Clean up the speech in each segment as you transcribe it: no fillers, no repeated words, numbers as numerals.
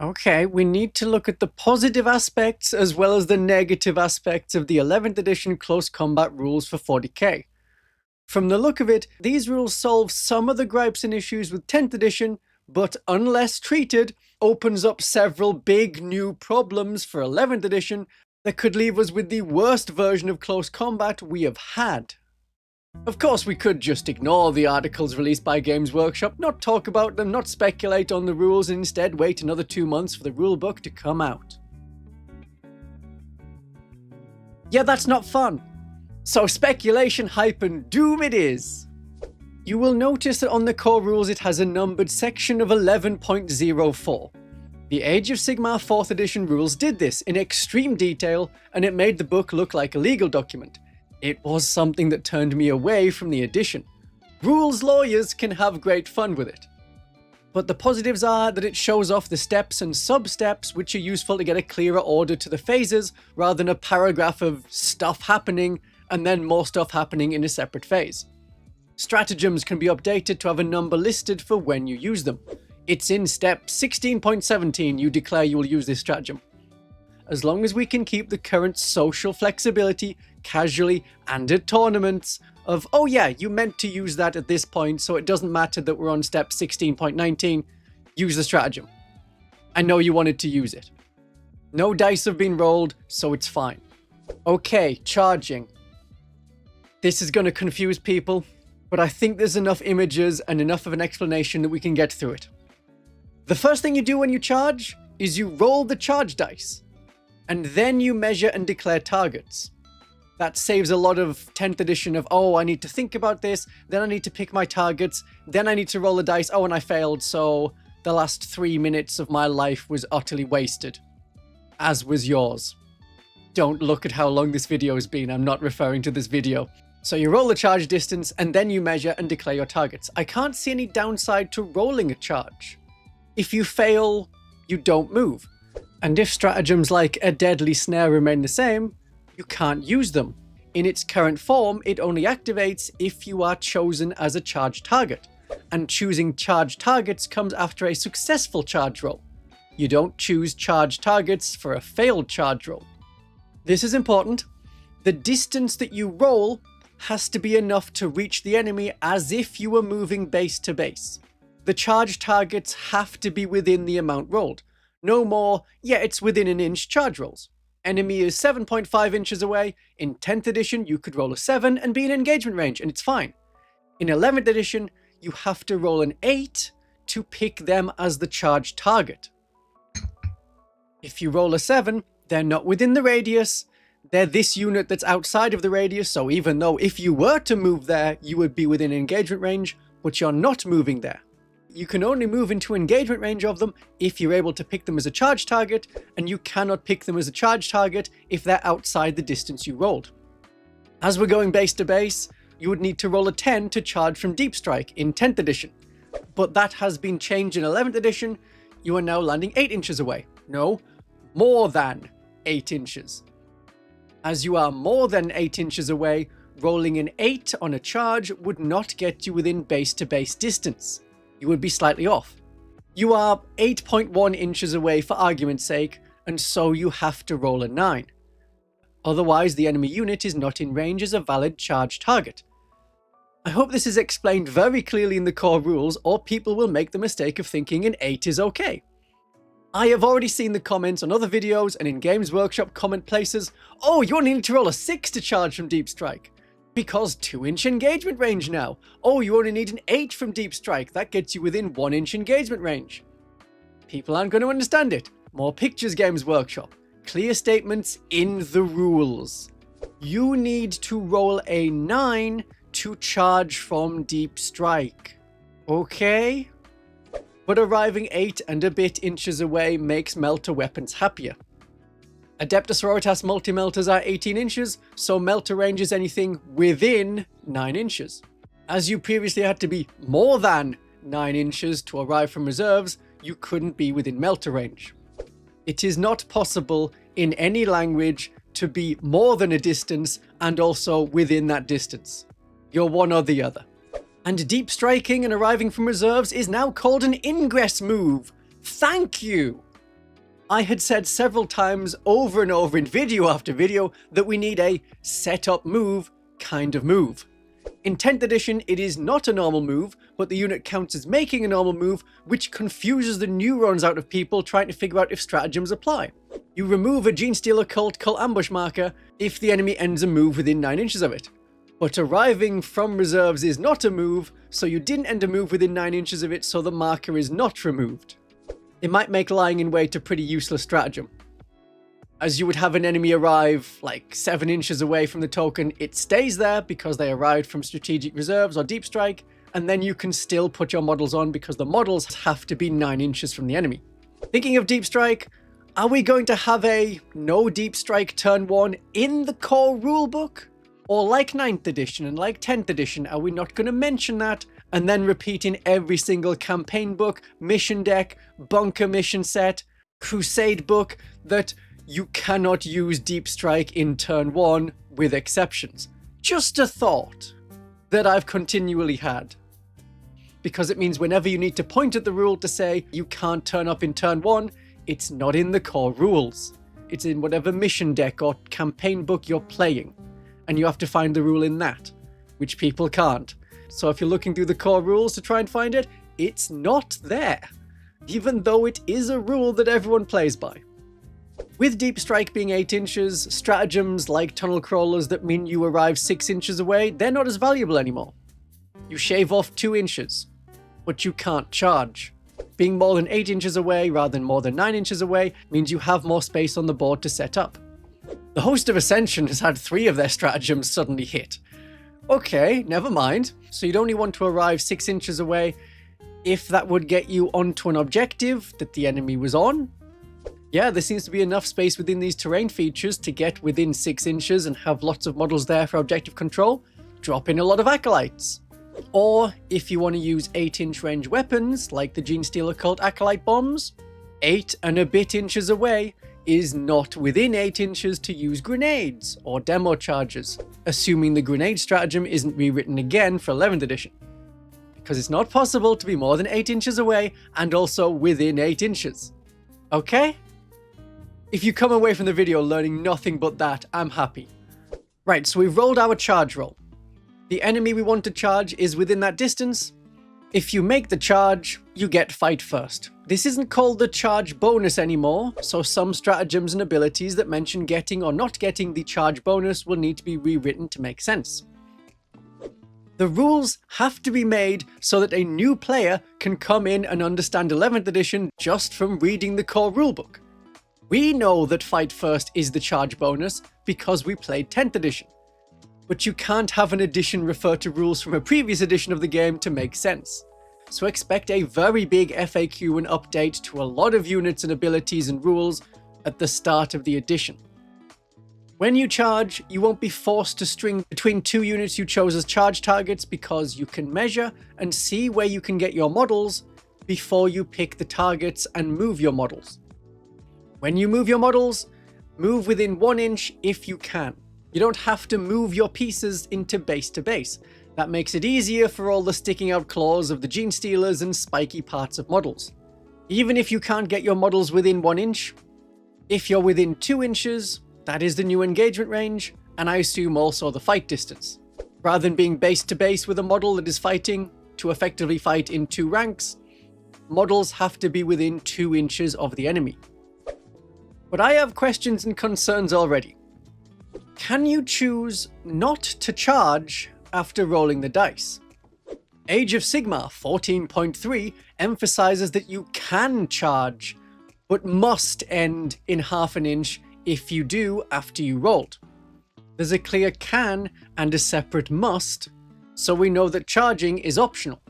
Okay, we need to look at the positive aspects as well as the negative aspects of the 11th edition close combat rules for 40k. From the look of it, these rules solve some of the gripes and issues with 10th edition, but unless treated, opens up several big new problems for 11th edition that could leave us with the worst version of close combat we have had. Of course, we could just ignore the articles released by Games Workshop, not talk about them, not speculate on the rules, and instead wait another 2 months for the rulebook to come out. Yeah, that's not fun. So speculation, hype, and doom it is. You will notice that on the core rules it has a numbered section of 11.04. The Age of Sigmar 4th edition rules did this in extreme detail, and it made the book look like a legal document. It was something that turned me away from the edition. Rules lawyers can have great fun with it. But the positives are that it shows off the steps and sub-steps which are useful to get a clearer order to the phases, rather than a paragraph of stuff happening and then more stuff happening in a separate phase. Stratagems can be updated to have a number listed for when you use them. It's in step 16.17 you declare you will use this stratagem. As long as we can keep the current social flexibility casually and at tournaments of, oh yeah, you meant to use that at this point, so it doesn't matter that we're on step 16.19, use the stratagem. I know you wanted to use it. No dice have been rolled, so it's fine. Okay, charging. This is going to confuse people, but I think there's enough images and enough of an explanation that we can get through it. The first thing you do when you charge is you roll the charge dice, and then you measure and declare targets. That saves a lot of 10th edition of, oh, I need to think about this, then I need to pick my targets, then I need to roll the dice, oh, and I failed, so the last 3 minutes of my life was utterly wasted. As was yours. Don't look at how long this video has been, I'm not referring to this video. So you roll the charge distance, and then you measure and declare your targets. I can't see any downside to rolling a charge. If you fail, you don't move. And if stratagems like a deadly snare remain the same, you can't use them. In its current form, it only activates if you are chosen as a charge target, and choosing charge targets comes after a successful charge roll. You don't choose charge targets for a failed charge roll. This is important. The distance that you roll has to be enough to reach the enemy as if you were moving base to base. The charge targets have to be within the amount rolled. No more, yeah, it's within an inch charge rolls. Enemy is 7.5 inches away. In 10th edition, you could roll a 7 and be in engagement range, and it's fine. In 11th edition, you have to roll an 8 to pick them as the charge target. If you roll a 7, they're not within the radius. They're this unit that's outside of the radius, so even though if you were to move there, you would be within engagement range, but you're not moving there. You can only move into engagement range of them if you're able to pick them as a charge target, and you cannot pick them as a charge target if they're outside the distance you rolled. As we're going base to base, you would need to roll a 10 to charge from Deep Strike in 10th edition. But that has been changed in 11th edition. You are now landing 8 inches away. No, more than 8 inches. As you are more than 8 inches away, rolling an 8 on a charge would not get you within base to base distance. You would be slightly off. You are 8.1 inches away for argument's sake, and so you have to roll a 9. Otherwise, the enemy unit is not in range as a valid charge target. I hope this is explained very clearly in the core rules, or people will make the mistake of thinking an 8 is okay. I have already seen the comments on other videos and in Games Workshop comment places, oh, you only need to roll a 6 to charge from Deep Strike. Because 2-inch engagement range now. Oh, you only need an 8 from Deep Strike. That gets you within 1-inch engagement range. People aren't going to understand it. More pictures, Games Workshop. Clear statements in the rules. You need to roll a 9 to charge from Deep Strike. Okay? But arriving 8 and a bit inches away makes melter weapons happier. Adeptus Sororitas multi-melters are 18 inches, so melter range is anything within 9 inches. As you previously had to be more than 9 inches to arrive from reserves, you couldn't be within melter range. It is not possible in any language to be more than a distance and also within that distance. You're one or the other. And deep striking and arriving from reserves is now called an ingress move. Thank you! I had said several times over and over in video after video that we need a set-up move kind of move. In 10th edition, it is not a normal move, but the unit counts as making a normal move, which confuses the neurons out of people trying to figure out if stratagems apply. You remove a Genestealer cult ambush marker if the enemy ends a move within 9 inches of it. But arriving from reserves is not a move, so you didn't end a move within 9 inches of it, so the marker is not removed. It might make lying in wait a pretty useless stratagem, as you would have an enemy arrive like 7 inches away from the token. It stays there because they arrived from strategic reserves or deep strike, and then you can still put your models on because the models have to be 9 inches from the enemy. Thinking of deep strike, are we going to have a no deep strike turn 1 in the core rulebook? Or like 9th edition and like 10th edition, are we not going to mention that and then repeat in every single campaign book, mission deck, bunker mission set, crusade book that you cannot use deep strike in turn 1 with exceptions? Just a thought that I've continually had. Because it means whenever you need to point at the rule to say you can't turn up in turn 1, it's not in the core rules. It's in whatever mission deck or campaign book you're playing. And you have to find the rule in that, which people can't. So if you're looking through the core rules to try and find it, it's not there, even though it is a rule that everyone plays by. With deep strike being 8 inches, stratagems like tunnel crawlers that mean you arrive 6 inches away, they're not as valuable anymore. You shave off 2 inches, but you can't charge. Being more than 8 inches away rather than more than 9 inches away means you have more space on the board to set up. The Host of Ascension has had 3 of their stratagems suddenly hit. Okay, never mind. So you'd only want to arrive 6 inches away if that would get you onto an objective that the enemy was on. Yeah, there seems to be enough space within these terrain features to get within 6 inches and have lots of models there for objective control. Drop in a lot of acolytes. Or if you want to use 8-inch range weapons like the Genestealer cult acolyte bombs, 8 and a bit inches away is not within 8 inches to use grenades or demo charges, assuming the grenade stratagem isn't rewritten again for 11th edition. Because it's not possible to be more than 8 inches away and also within 8 inches. Okay? If you come away from the video learning nothing but that, I'm happy. Right, so we've rolled our charge roll. The enemy we want to charge is within that distance. If you make the charge, you get fight first. This isn't called the charge bonus anymore, so some stratagems and abilities that mention getting or not getting the charge bonus will need to be rewritten to make sense. The rules have to be made so that a new player can come in and understand 11th edition just from reading the core rulebook. We know that fight first is the charge bonus because we played 10th edition. But you can't have an edition refer to rules from a previous edition of the game to make sense. So expect a very big FAQ and update to a lot of units and abilities and rules at the start of the edition. When you charge, you won't be forced to string between 2 units you chose as charge targets because you can measure and see where you can get your models before you pick the targets and move your models. When you move your models, move within 1 inch if you can. You don't have to move your pieces into base to base. That makes it easier for all the sticking out claws of the Genestealers and spiky parts of models. Even if you can't get your models within 1 inch, if you're within 2 inches, that is the new engagement range, and I assume also the fight distance. Rather than being base to base with a model that is fighting to effectively fight in 2 ranks, models have to be within 2 inches of the enemy. But I have questions and concerns already. Can you choose not to charge after rolling the dice? Age of Sigmar 14.3 emphasizes that you can charge, but must end in half an inch if you do after you rolled. There's a clear can and a separate must, so we know that charging is optional.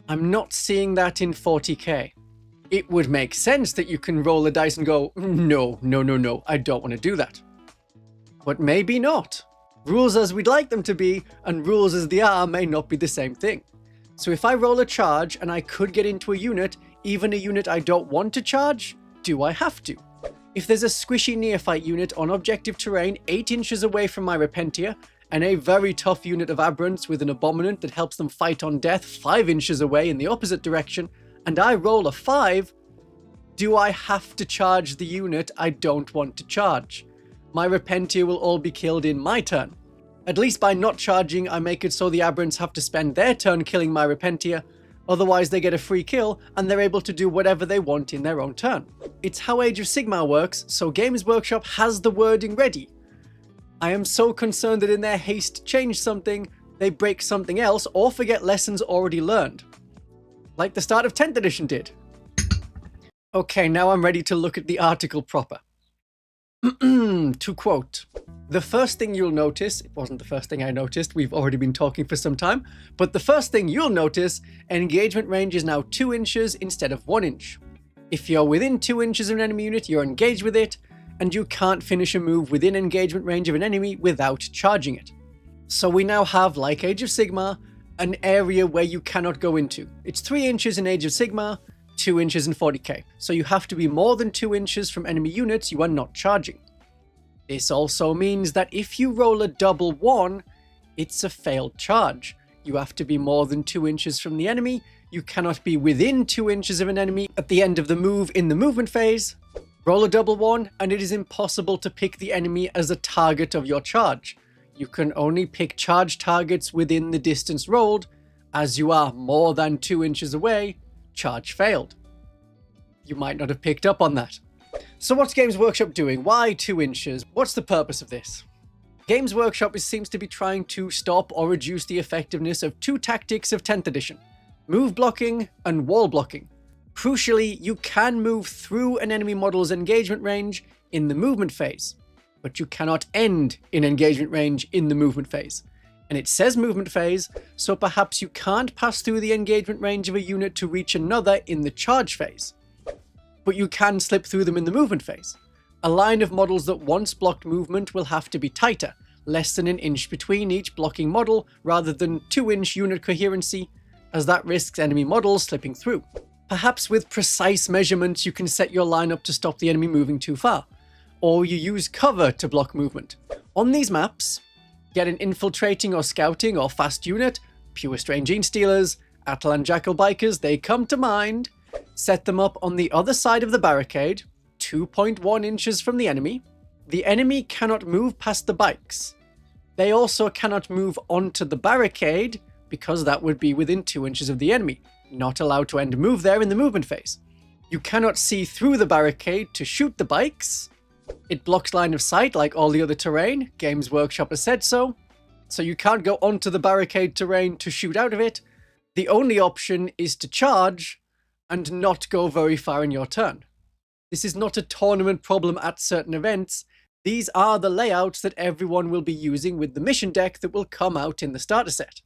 I'm not seeing that in 40k. It would make sense that you can roll the dice and go, no, I don't want to do that. But maybe not. Rules as we'd like them to be and rules as they are may not be the same thing. So if I roll a charge and I could get into a unit, even a unit I don't want to charge, do I have to? If there's a squishy neophyte unit on objective terrain 8 inches away from my Repentia, and a very tough unit of Aberrants with an Abominant that helps them fight on death 5 inches away in the opposite direction, and I roll a 5, Do I have to charge the unit I don't want to charge? My Repentia will all be killed in my turn. At least by not charging, I make it so the Aberrants have to spend their turn killing my Repentia, otherwise they get a free kill and they're able to do whatever they want in their own turn. It's how Age of Sigmar works, so Games Workshop has the wording ready. I am so concerned that in their haste to change something, they break something else or forget lessons already learned. Like the start of 10th edition did. Okay, now I'm ready to look at the article proper. To quote, the first thing you'll notice, it wasn't the first thing I noticed, we've already been talking for some time, but the first thing you'll notice, engagement range is now 2 inches instead of 1 inch. If you're within 2 inches of an enemy unit, you're engaged with it, and you can't finish a move within engagement range of an enemy without charging it. So we now have, like Age of Sigmar, an area where you cannot go into. It's 3 inches in Age of Sigmar, 2 inches in 40k, so you have to be more than 2 inches from enemy units you are not charging. This also means that if you roll a double 1, it's a failed charge. You have to be more than 2 inches from the enemy, you cannot be within 2 inches of an enemy at the end of the move in the movement phase, roll a double 1, and it is impossible to pick the enemy as a target of your charge. You can only pick charge targets within the distance rolled, as you are more than 2 inches away. Charge failed. You might not have picked up on that. So what's Games Workshop doing? Why 2 inches? What's the purpose of this? Games Workshop seems to be trying to stop or reduce the effectiveness of 2 tactics of 10th edition. Move blocking and wall blocking. Crucially, you can move through an enemy model's engagement range in the movement phase, but you cannot end in engagement range in the movement phase. And it says movement phase, so perhaps you can't pass through the engagement range of a unit to reach another in the charge phase. But you can slip through them in the movement phase. A line of models that once blocked movement will have to be tighter, less than an inch between each blocking model rather than 2-inch unit coherency, as that risks enemy models slipping through. Perhaps with precise measurements you can set your line up to stop the enemy moving too far, or you use cover to block movement. On these maps, get an infiltrating or scouting or fast unit, pure Strange Gene Stealers, Atalan Jackal Bikers, they come to mind. Set them up on the other side of the barricade, 2.1 inches from the enemy. The enemy cannot move past the bikes. They also cannot move onto the barricade because that would be within 2 inches of the enemy, not allowed to end a move there in the movement phase. You cannot see through the barricade to shoot the bikes. It blocks line of sight like all the other terrain, Games Workshop has said so. So you can't go onto the barricade terrain to shoot out of it. The only option is to charge and not go very far in your turn. This is not a tournament problem at certain events. These are the layouts that everyone will be using with the mission deck that will come out in the starter set.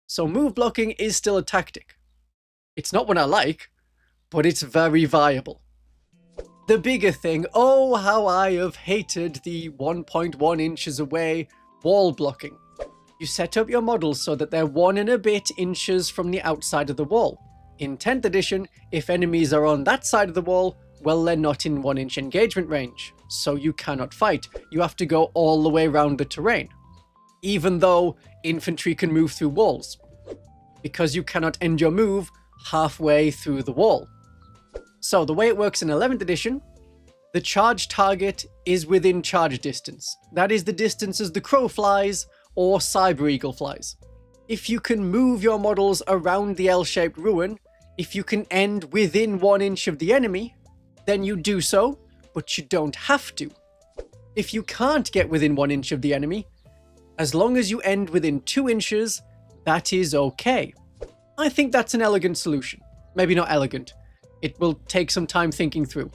So move blocking is still a tactic. It's not one I like, but it's very viable. The bigger thing, oh how I have hated the 1.1 inches away wall blocking. You set up your models so that they're 1 and a bit inches from the outside of the wall. In 10th edition, if enemies are on that side of the wall, well, they're not in 1 inch engagement range, so you cannot fight. You have to go all the way around the terrain, even though infantry can move through walls, because you cannot end your move halfway through the wall. So the way it works in 11th edition, the charge target is within charge distance. That is the distance as the crow flies or Cyber Eagle flies. If you can move your models around the L-shaped ruin, if you can end within 1 inch of the enemy, then you do so, but you don't have to. If you can't get within 1 inch of the enemy, as long as you end within 2 inches, that is okay. I think that's an elegant solution. Maybe not elegant. It will take some time thinking through.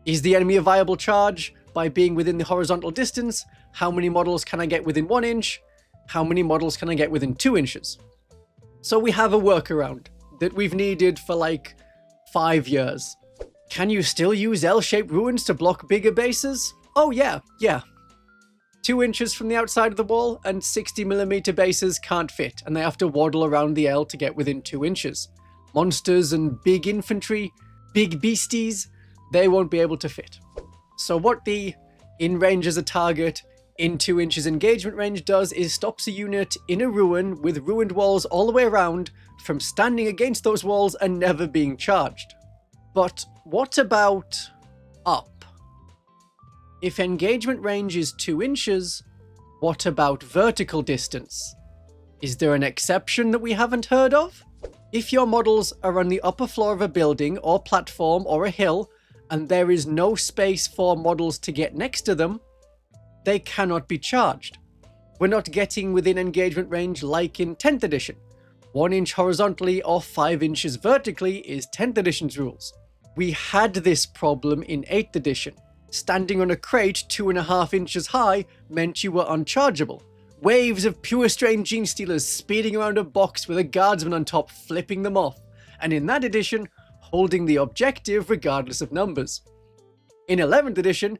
Is the enemy a viable charge by being within the horizontal distance? How many models can I get within 1 inch? How many models can I get within 2 inches? So we have a workaround that we've needed for like 5 years. Can you still use L-shaped ruins to block bigger bases? Oh yeah. 2 inches from the outside of the wall and 60mm bases can't fit, and they have to waddle around the L to get within 2 inches. Monsters and big infantry, big beasties, they won't be able to fit. So what the in range as a target, in 2 inches engagement range does is stops a unit in a ruin with ruined walls all the way around from standing against those walls and never being charged. But what about up? If engagement range is 2 inches, what about vertical distance? Is there an exception that we haven't heard of? If your models are on the upper floor of a building or platform or a hill, and there is no space for models to get next to them, they cannot be charged. We're not getting within engagement range like in 10th edition. 1 inch horizontally or 5 inches vertically is 10th edition's rules. We had this problem in 8th edition. Standing on a crate 2.5 inches high meant you were unchargeable. Waves of pure strain gene stealers speeding around a box with a guardsman on top flipping them off, and in that edition, holding the objective regardless of numbers. In 11th edition,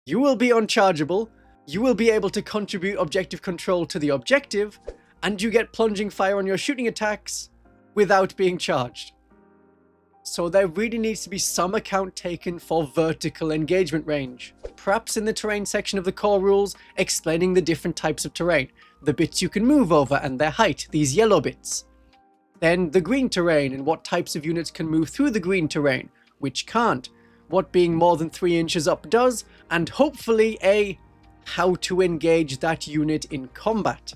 you will be unchargeable, you will be able to contribute objective control to the objective, and you get plunging fire on your shooting attacks without being charged. So there really needs to be some account taken for vertical engagement range. Perhaps in the terrain section of the core rules, explaining the different types of terrain, the bits you can move over and their height, these yellow bits. Then the green terrain and what types of units can move through the green terrain, which can't, what being more than 3 inches up does, and hopefully how to engage that unit in combat.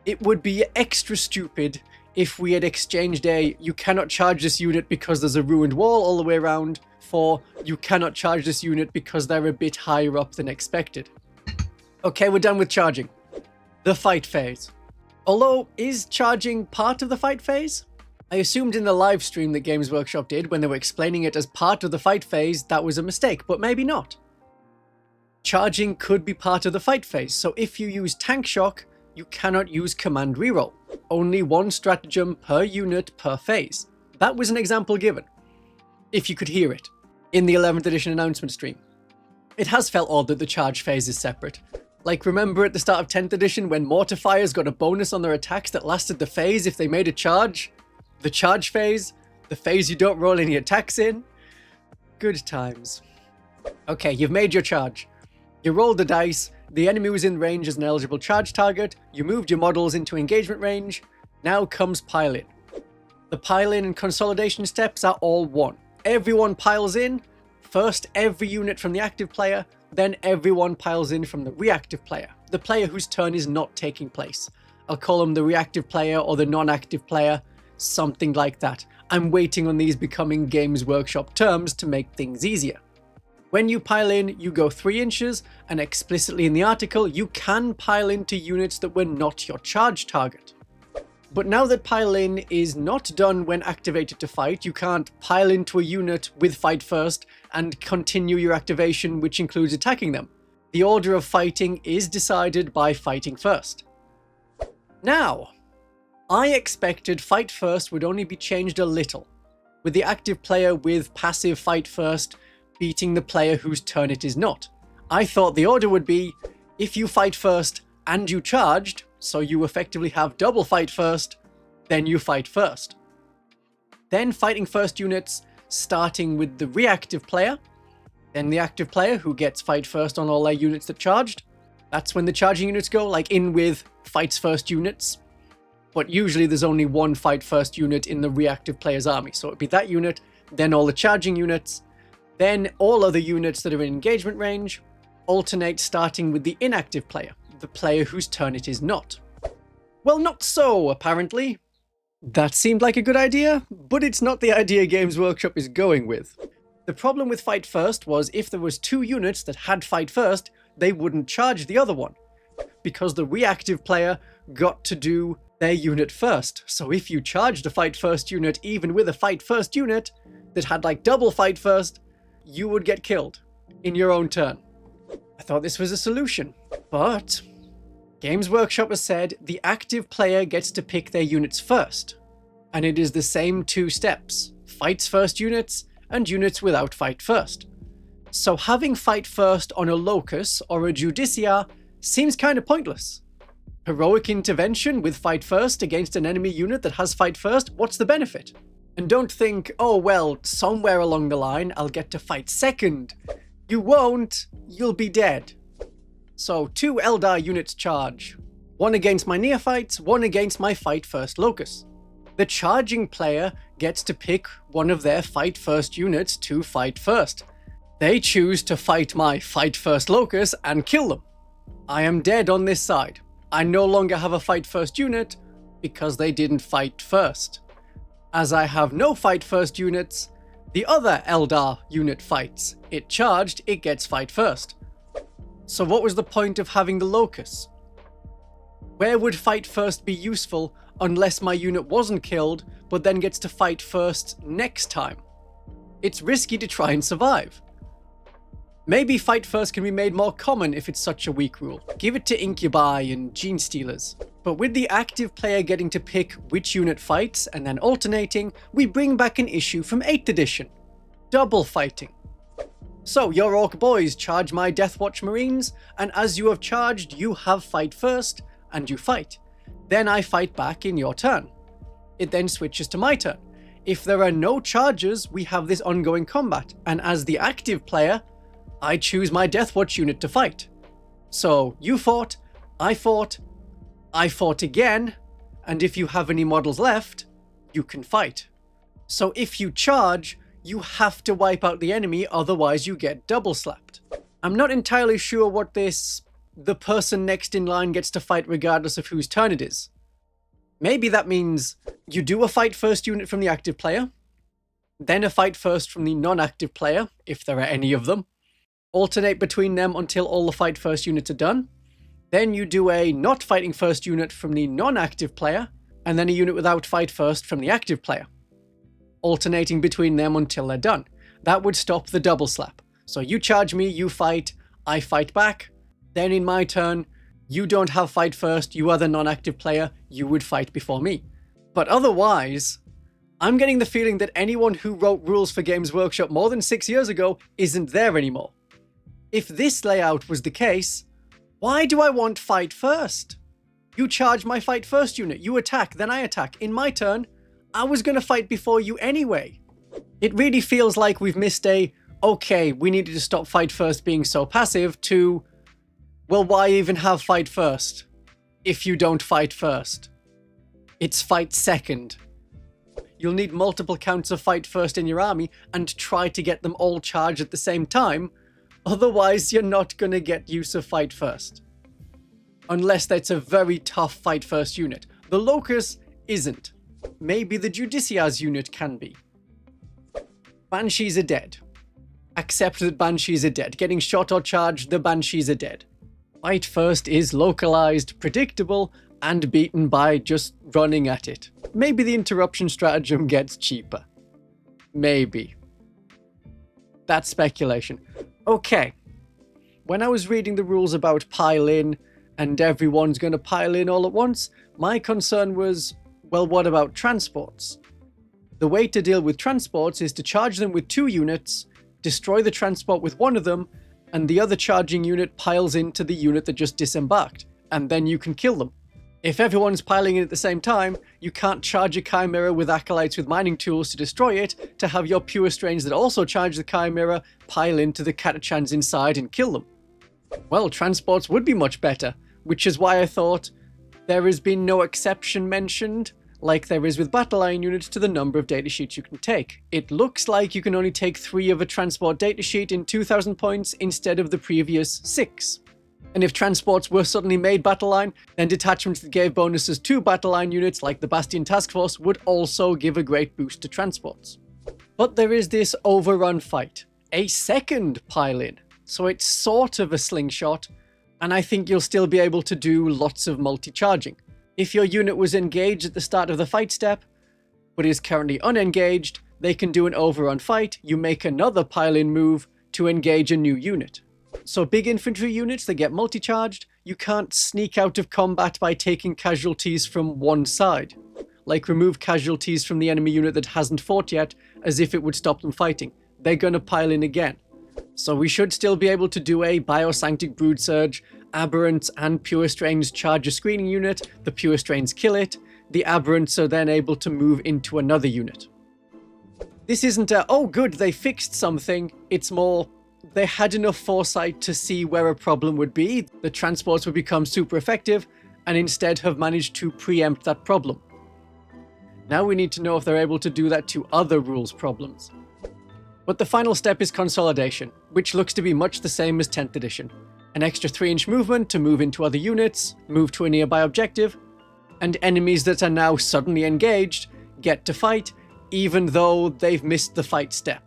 It would be extra stupid if we had exchanged you cannot charge this unit because there's a ruined wall all the way around, for you cannot charge this unit because they're a bit higher up than expected. Okay, we're done with charging. The fight phase. Although, is charging part of the fight phase? I assumed in the live stream that Games Workshop did when they were explaining it as part of the fight phase that was a mistake, but maybe not. Charging could be part of the fight phase, so if you use Tank Shock, you cannot use Command Reroll. Only 1 stratagem per unit per phase. That was an example given, if you could hear it, in the 11th edition announcement stream. It has felt odd that the charge phase is separate. Like, remember at the start of 10th edition when Mortifiers got a bonus on their attacks that lasted the phase if they made a charge? The charge phase? The phase you don't roll any attacks in? Good times. Okay, you've made your charge. You rolled the dice, the enemy was in range as an eligible charge target, you moved your models into engagement range, now comes pile-in. The pile-in and consolidation steps are all one. Everyone piles in, first every unit from the active player, then everyone piles in from the reactive player, the player whose turn is not taking place. I'll call them the reactive player or the non-active player, something like that. I'm waiting on these becoming Games Workshop terms to make things easier. When you pile in, you go 3 inches, and explicitly in the article, you can pile into units that were not your charge target. But now that pile in is not done when activated to fight, you can't pile into a unit with fight first and continue your activation, which includes attacking them. The order of fighting is decided by fighting first. Now, I expected fight first would only be changed a little, with the active player with passive fight first beating the player whose turn it is not. I thought the order would be, if you fight first and you charged, so you effectively have double fight first, then you fight first. Then fighting first units, starting with the reactive player, then the active player who gets fight first on all their units that charged. That's when the charging units go, like in with fights first units. But usually there's only 1 fight first unit in the reactive player's army, so it'd be that unit, then all the charging units, then all other units that are in engagement range alternate starting with the inactive player, the player whose turn it is not. Well, not so, apparently. That seemed like a good idea, but it's not the idea Games Workshop is going with. The problem with Fight First was if there was 2 units that had Fight First, they wouldn't charge the other one, because the reactive player got to do their unit first. So if you charged a Fight First unit even with a Fight First unit that had like double Fight First, you would get killed in your own turn. I thought this was a solution, but Games Workshop has said the active player gets to pick their units first, and it is the same 2 steps, fights first units and units without fight first. So having fight first on a locus or a Judicia seems kind of pointless. Heroic intervention with fight first against an enemy unit that has fight first, what's the benefit? And don't think, oh well, somewhere along the line I'll get to fight second. You won't, you'll be dead. So 2 Eldar units charge. 1 against my neophytes, 1 against my fight first locus. The charging player gets to pick one of their fight first units to fight first. They choose to fight my fight first locus and kill them. I am dead on this side. I no longer have a fight first unit because they didn't fight first. As I have no fight first units, the other Eldar unit fights. It charged, it gets fight first. So what was the point of having the locus? Where would fight first be useful unless my unit wasn't killed, but then gets to fight first next time? It's risky to try and survive. Maybe fight first can be made more common if it's such a weak rule. Give it to Incubi and Gene Stealers. But with the active player getting to pick which unit fights and then alternating, we bring back an issue from 8th edition. Double fighting. So your Orc boys charge my Deathwatch Marines, and as you have charged, you have fight first, and you fight. Then I fight back in your turn. It then switches to my turn. If there are no charges, we have this ongoing combat, and as the active player, I choose my Deathwatch unit to fight. So you fought, I fought again, and if you have any models left, you can fight. So if you charge, you have to wipe out the enemy, otherwise you get double slapped. I'm not entirely sure what the person next in line gets to fight regardless of whose turn it is. Maybe that means you do a fight first unit from the active player, then a fight first from the non-active player, if there are any of them, alternate between them until all the fight first units are done. Then you do a not fighting first unit from the non-active player, and then a unit without fight first from the active player, alternating between them until they're done. That would stop the double slap. So you charge me, you fight, I fight back. Then in my turn, you don't have fight first, you are the non-active player, you would fight before me. But otherwise, I'm getting the feeling that anyone who wrote rules for Games Workshop more than 6 years ago isn't there anymore. If this layout was the case, why do I want fight first? You charge my fight first unit, you attack, then I attack. In my turn, I was going to fight before you anyway. It really feels like we've missed okay, we needed to stop fight first being so passive, to, well, why even have fight first if you don't fight first? It's fight second. You'll need multiple counts of fight first in your army and try to get them all charged at the same time. Otherwise, you're not going to get use of fight first. Unless that's a very tough fight first unit. The Locus isn't. Maybe the Judiciars unit can be. Banshees are dead. Accept that Banshees are dead. Getting shot or charged, the Banshees are dead. Fight first is localized, predictable, and beaten by just running at it. Maybe the interruption stratagem gets cheaper. Maybe. That's speculation. Okay. When I was reading the rules about pile in, and everyone's going to pile in all at once, my concern was, well, what about transports? The way to deal with transports is to charge them with 2 units, destroy the transport with one of them, and the other charging unit piles into the unit that just disembarked, and then you can kill them. If everyone's piling in at the same time, you can't charge a Chimera with acolytes with mining tools to destroy it, to have your pure strains that also charge the Chimera pile into the Catachans inside and kill them. Well, transports would be much better, which is why I thought there has been no exception mentioned, like there is with battle line units, to the number of datasheets you can take. It looks like you can only take 3 of a transport datasheet in 2,000 points instead of the previous 6. And if transports were suddenly made battle line, then detachments that gave bonuses to battle line units like the Bastion Task Force would also give a great boost to transports. But there is this overrun fight, a second pile-in, so it's sort of a slingshot, and I think you'll still be able to do lots of multi-charging. If your unit was engaged at the start of the fight step, but is currently unengaged, they can do an overrun fight, you make another pile-in move to engage a new unit. So big infantry units that get multi-charged, you can't sneak out of combat by taking casualties from one side. Like remove casualties from the enemy unit that hasn't fought yet, as if it would stop them fighting. They're gonna pile in again. So we should still be able to do a Biosanctic Brood Surge, Aberrants and Pure Strains charge a screening unit, the Pure Strains kill it, the Aberrants are then able to move into another unit. This isn't a, oh good, they fixed something, it's more, they had enough foresight to see where a problem would be, the transports would become super effective, and instead have managed to preempt that problem. Now we need to know if they're able to do that to other rules problems. But the final step is consolidation, which looks to be much the same as 10th edition. An extra 3-inch movement to move into other units, move to a nearby objective, and enemies that are now suddenly engaged get to fight, even though they've missed the fight step.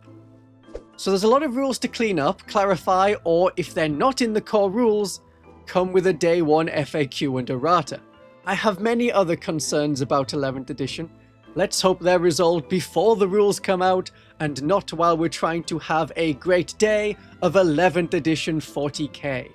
So there's a lot of rules to clean up, clarify, or if they're not in the core rules, come with a day 1 FAQ and errata. I have many other concerns about 11th edition. Let's hope they're resolved before the rules come out, and not while we're trying to have a great day of 11th edition 40k.